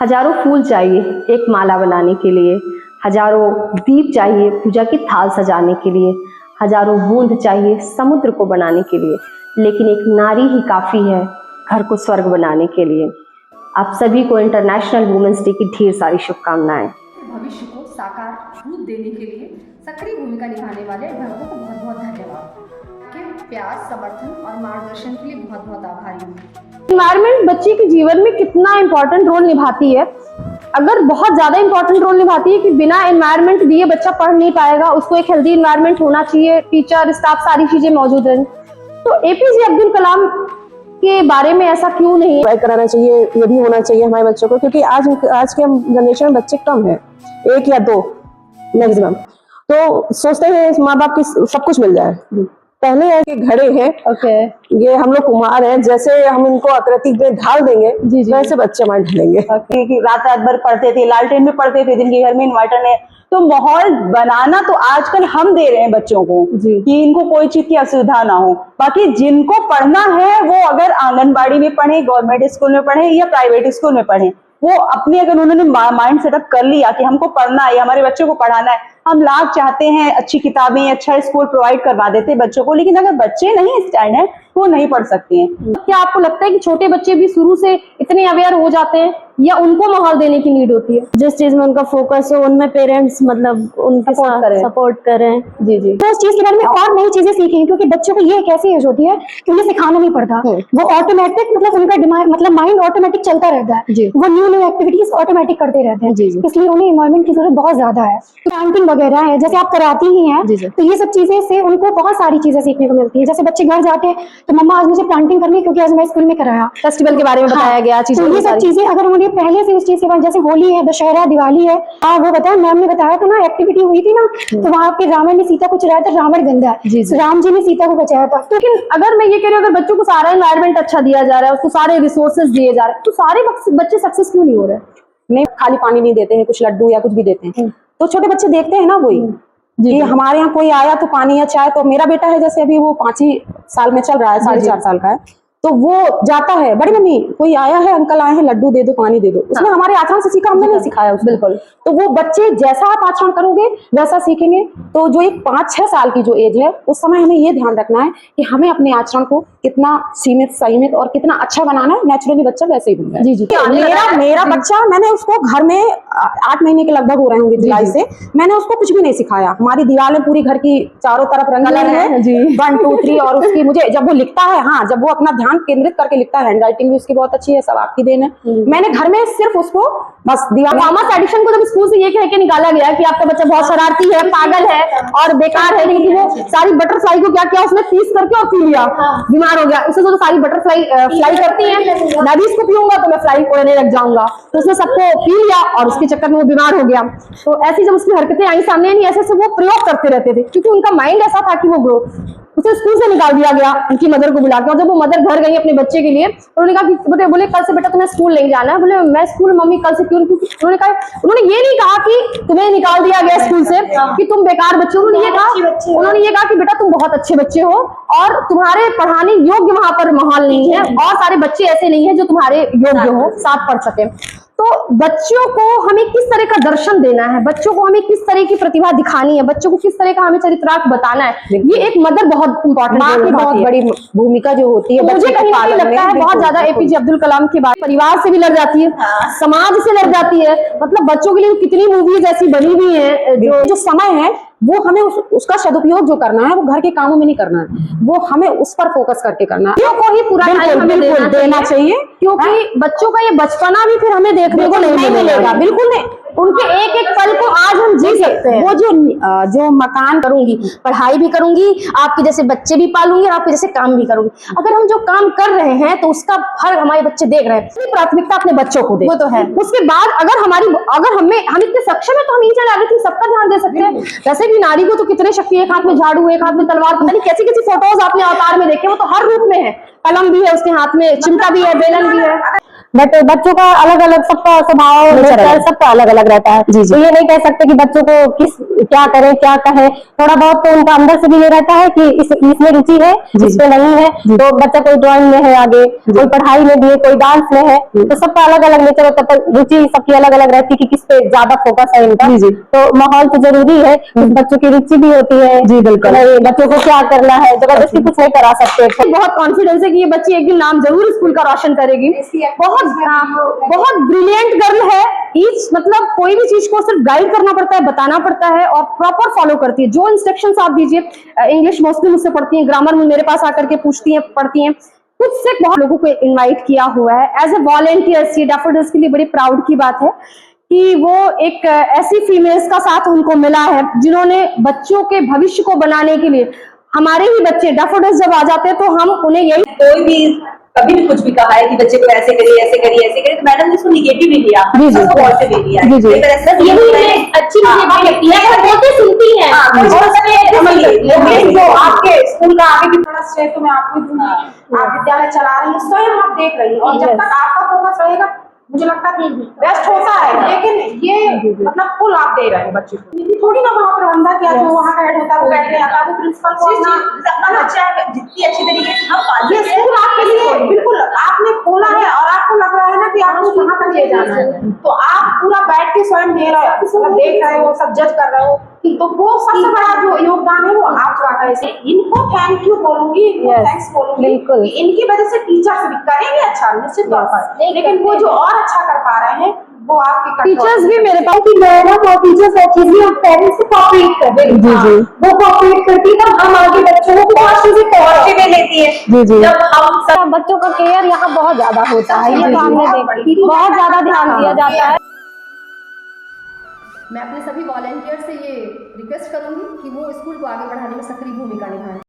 हजारों फूल चाहिए एक माला बनाने के लिए, हजारों दीप चाहिए पूजा की थाल सजाने के लिए, हजारों बूंद चाहिए समुद्र को बनाने के लिए, लेकिन एक नारी ही काफ़ी है घर को स्वर्ग बनाने के लिए। आप सभी को इंटरनेशनल वुमेन्स डे की ढेर सारी शुभकामनाएं। भविष्य को साकार रूप देने के लिए सक्रिय भूमिका निभाने वाले अभिभावकों को बहुत बहुत धन्यवाद। के प्यार, समर्थन और मार्गदर्शन के लिए बहुत बहुत आभारी हूँ। इन्वायरमेंट बच्चे के जीवन में कितना इम्पोर्टेंट रोल निभाती है, अगर बहुत ज़्यादा इम्पोर्टेंट रोल निभाती है कि बिना एनवायरनमेंट दिए बच्चा पढ़ नहीं पाएगा, उसको एक हेल्दी इन्वायरमेंट होना चाहिए, टीचर स्टाफ सारी चीज़ें मौजूद रहें। तो एपीजे अब्दुल कलाम के बारे में ऐसा क्यों नहीं कराना चाहिए, ये भी होना चाहिए हमारे बच्चों को, क्योंकि आज के जनरेशन में बच्चे कम है, 1 या 2 मैक्सिमम। तो सोचते हैं माँ बाप की सब कुछ मिल जाए। पहले है कि घड़े हैं, ये हम लोग कुम्हार हैं, जैसे हम इनको आकृति में ढाल देंगे वैसे बच्चे हमारे ढलेंगे। कि रात रात भर पढ़ते थे, लालटेन में पढ़ते थे, जिनके घर में इन्वर्टर है। तो माहौल बनाना तो आजकल हम दे रहे हैं बच्चों को कि इनको कोई चीज की असुविधा ना हो। बाकी जिनको पढ़ना है वो अगर आंगनबाड़ी में पढ़े, गवर्नमेंट स्कूल में पढ़े या प्राइवेट स्कूल में पढ़े, वो अपने अगर उन्होंने माइंड सेटअप कर लिया कि हमको पढ़ना है, हमारे बच्चों को पढ़ाना है, हम लाख चाहते हैं अच्छी किताबें, अच्छा स्कूल प्रोवाइड करवा देते हैं बच्चों को, लेकिन अगर बच्चे नहीं स्टैंड है तो वो नहीं पढ़ सकते हैं। क्या आपको लगता है कि छोटे बच्चे भी शुरू से इतने अवेयर हो जाते हैं या उनको माहौल देने की नीड होती है? जिस चीज में उनका फोकस हो उनमें पेरेंट्स मतलब उनके साथ सपोर्ट करें। जी तो उस चीज के बारे में और नई चीजें सीखें, क्योंकि बच्चों को ये एक ऐसी एज होती है कि उन्हें सिखाना नहीं पड़ता, वो ऑटोमेटिक मतलब उनका दिमाग मतलब माइंड ऑटोमेटिक चलता रहता है, वो न्यू एक्टिविटीज ऑटोमेटिक करते रहते हैं, इसलिए उन्हें एनवायरमेंट की जरूरत बहुत ज्यादा है। प्लांटिंग वगैरह है, जैसे आप कराती ही हैं, तो ये सब चीजें से उनको बहुत सारी चीजें सीखने को मिलती है। जैसे बच्चे घर जाते हैं तो मम्मा आज मुझे प्लांटिंग करनी है क्योंकि आज मैं स्कूल में कराया, फेस्टिवल के बारे में बताया गया चीजें। तो ये सब चीजें अगर उन्हें पहले से उस चीज के बाद, जैसे होली है, दशहरा, दिवाली है, वो बताया मैम ने बताया था ना, एक्टिविटी हुई थी ना, तो वहाँ पे रावण ने सीता को चुराया था, रावण गंदा है, राम जी ने सीता को बचाया था। लेकिन अगर मैं ये कह रही हूँ, अगर बच्चों को सारा एनवायरनमेंट अच्छा दिया जा रहा है, उसको सारे रिसोर्सेज दिए जा रहे हैं, तो सारे बच्चे सक्सेस क्यों नहीं हो रहे? नहीं, खाली पानी नहीं देते हैं, कुछ लड्डू या कुछ भी देते हैं, तो छोटे बच्चे देखते हैं ना वही कि हमारे यहाँ कोई आया तो पानी या चाय। तो मेरा बेटा है जैसे अभी वो 5 ही साल में चल रहा है, 4.5 साल का है, तो वो जाता है, बड़ी मम्मी कोई आया है, अंकल आए हैं, लड्डू दे दो, पानी दे दो। उसने हमारे आचरण से सीखा, हमने नहीं सिखाया उसको। बिल्कुल। तो वो बच्चे जैसा आप आचरण करोगे वैसा सीखेंगे। तो जो एक 5-6 साल की जो एज है, उस समय हमें ये ध्यान रखना है कि हमें अपने आचरण को कितना सीमित, संयमित और कितना अच्छा बनाना है। नेचुरली बच्चा वैसे ही बनता है। मेरा बच्चा, मैंने उसको घर में 8 महीने के लगभग हो रहे होंगे जुलाई से, मैंने उसको कुछ भी नहीं सिखाया। हमारी दीवारें पूरी घर की चारों तरफ रंगीन है, 1 2 3, और उसकी मुझे जब वो लिखता है, हाँ जब वो अपना ध्यान केंद्रित करके लिखता है, हैंडराइटिंग भी उसकी बहुत अच्छी है, सब आपकी देन है। मैंने घर में सिर्फ उसको बस दीवार थॉमस एडिसन को जब स्कूल से ये कह के निकाला गया कि आपका बच्चा बहुत शरारती है, पागल है और बेकार है, क्योंकि वो सारी बटरफ्लाई को क्या किया, उसने पीस करके और पी लिया, बीमार हो गया। उससे तो सारी बटरफ्लाई फ्लाई करती है, मैं भी इसको पीऊंगा तो मैं फ्लाई उड़ने लग जाऊंगा, तो उसने सबको पी लिया और उसके चक्कर में वो बीमार हो गया। तो ऐसी जब उसकी हरकतें आई सामने, नहीं ऐसे वो प्रयोग करते रहते थे, क्योंकि उनका माइंड ऐसा था कि वो ग्रो। उसे स्कूल से निकाल दिया गया उनकी मदर को बुला के, और जब वो मदर घर गई अपने बच्चे के लिए, तो उन्होंने कहा कि बोले कल से बेटा तुम्हें स्कूल नहीं जाना है। बोले मैं स्कूल मम्मी कल से क्यों? उन्होंने ये नहीं कहा कि तुम्हें निकाल दिया गया स्कूल से कि तुम बेकार बच्चे, उन्होंने ये कहा कि बेटा तुम बहुत अच्छे बच्चे हो और तुम्हारे पढ़ाने योग्य वहां पर माहौल नहीं है, और सारे बच्चे ऐसे नहीं है जो तुम्हारे योग्य हो, साथ पढ़ सके। तो बच्चों को हमें किस तरह का दर्शन देना है, बच्चों को हमें किस तरह की प्रतिभा दिखानी है, बच्चों को किस तरह का हमें चरित्रार्थ बताना है, ये एक मदर बहुत इंपॉर्टेंट, माँ की बहुत बड़ी भूमिका जो होती है। मुझे कहीं ना कहीं लगता है बहुत ज्यादा एपीजे अब्दुल कलाम के बाद परिवार से भी लड़ जाती है, समाज से लड़ जाती है। मतलब बच्चों के लिए कितनी मूवीज ऐसी बनी हुई है, जो समय है वो हमें उसका सदुपयोग जो करना है वो घर के कामों में नहीं करना है, वो हमें उस पर फोकस करके करना है। बच्चों को ही पूरा टाइम हमें देना चाहिए, क्योंकि बच्चों का ये बचपना भी फिर हमें देखने को नहीं मिलेगा। बिल्कुल नहीं, उनके एक एक पल को आज हम जी सकते हैं। वो जो मकान करूंगी, पढ़ाई भी करूंगी, आपके जैसे बच्चे भी पालूंगी और आपके जैसे काम भी करूंगी। अगर हम जो काम कर रहे हैं तो उसका फल हमारे बच्चे देख रहे हैं, प्राथमिकता अपने बच्चों को दे, वो तो है। उसके बाद अगर हम इतने सक्षम है तो हम इंसान आगे सबका ध्यान दे सकते हैं। वैसे भी नारी को तो कितने शक्ति, एक हाथ में झाड़ू, एक हाथ में तलवार, पता नहीं कैसी कैसी फोटोज आपने अवतार में देखे, वो तो हर रूप में है, कलम भी है उसके हाथ में, चिमटा भी है, बेलन भी है। बट बच्चों का अलग अलग सबका स्वभाव नेचर सबका अलग अलग रहता है। तो ये नहीं कह सकते कि बच्चों को क्या करें क्या कहें, थोड़ा बहुत तो उनका अंदर से भी ये रहता है कि इसमें रुचि है, इसमें नहीं है। तो बच्चा कोई ड्राइंग में है आगे, कोई पढ़ाई में भी है, कोई डांस में है, तो सबका अलग अलग नेचर होता है, रुचि सबकी अलग अलग रहती है कि किस पे ज्यादा फोकस है इनका। तो माहौल तो जरूरी है, बच्चों की रुचि भी होती है। जी बिल्कुल, बच्चों को क्या करना है, जबरदस्ती कुछ नहीं करा सकते। बहुत कॉन्फिडेंस है कि ये बच्ची एक दिन नाम जरूर स्कूल का रोशन करेगी। बहुत ब्रिलियंट गर्ल है। ईच मतलब कोई भी चीज को सिर्फ गाइड करना पड़ता है, बताना पड़ता है और प्रॉपर फॉलो करती है। जो इंस्ट्रक्शंस आप दीजिए, इंग्लिश मोस्टली मुझसे पढ़ती है, ग्रामर में मेरे पास आकर के पूछती है, पढ़ती है। खुद से बहुत लोगों को इनवाइट किया हुआ है एज ए वॉलेंटियर। डैफोडिल्स के लिए बड़ी प्राउड की बात है कि वो एक ऐसी फीमेल्स का साथ उनको मिला है जिन्होंने बच्चों के भविष्य को बनाने के लिए, हमारे ही बच्चे डैफोडिल्स जब आ जाते हैं तो हम उन्हें यही, कोई भी कभी भी कुछ भी कहा है कि बच्चे को ऐसे करिए ऐसे करिए ऐसे करिए, तो मैडम ने इसको निगेटिव नहीं लिया, इसको पॉजिटिव लिया। ये अच्छी सुनती है जो आपके स्कूल का आगे भी थोड़ा श्रेय तो मैं आपको ही दूंगी। आप विद्यालय चला रही हैं, स्वयं आप देख रही हैं, और जब तक आपका फोकस रहेगा मुझे लगता है बेस्ट होता है। लेकिन ये मतलब फुल आप दे रहे हैं बच्चे को, थोड़ी ना वहाँ प्रबंधक या जो वहाँ का हेड होता है वो बैठ गया था, वो प्रिंसिपल को अपना बच्चा जितनी अच्छी तरीके से हम पाल ये स्कूल आपके लिए बिल्कुल आपने खोला है और आपको लग रहा है ना कि आपको कहाँ तक ले जाना है, तो आप पूरा बैठ के स्वयं दे रहे हो, देख रहे हो, सब जज कर रहे हो, तो वो सबसे बड़ा जो योगदान है वो आपका है। इनको थैंक यू बोलूंगी, इनको थैंक्स बोलूंगी, बिल्कुल इनकी वजह से टीचर्स भी करेंगे अच्छा निश्चित तौर पर, लेकिन वो जो और अच्छा कर पा रहे हैं वो आपके टीचर्स भी मेरे पास कि मैडम और टीचर्स एक्चुअली हम पेरेंट्स से कोऑपरेट करते हैं। जी वो कोऑपरेट करती है तब हम आगे बच्चों को बहुत चीजें पॉजिटिव में लेती है। जब हम सब बच्चों का केयर यहाँ बहुत ज्यादा होता है, ये तो हमने देखा, बहुत ज्यादा ध्यान दिया जाता है। मैं अपने सभी वॉलंटियर से ये रिक्वेस्ट करूंगी कि वो स्कूल को आगे बढ़ाने में सक्रिय भूमिका निभाएं।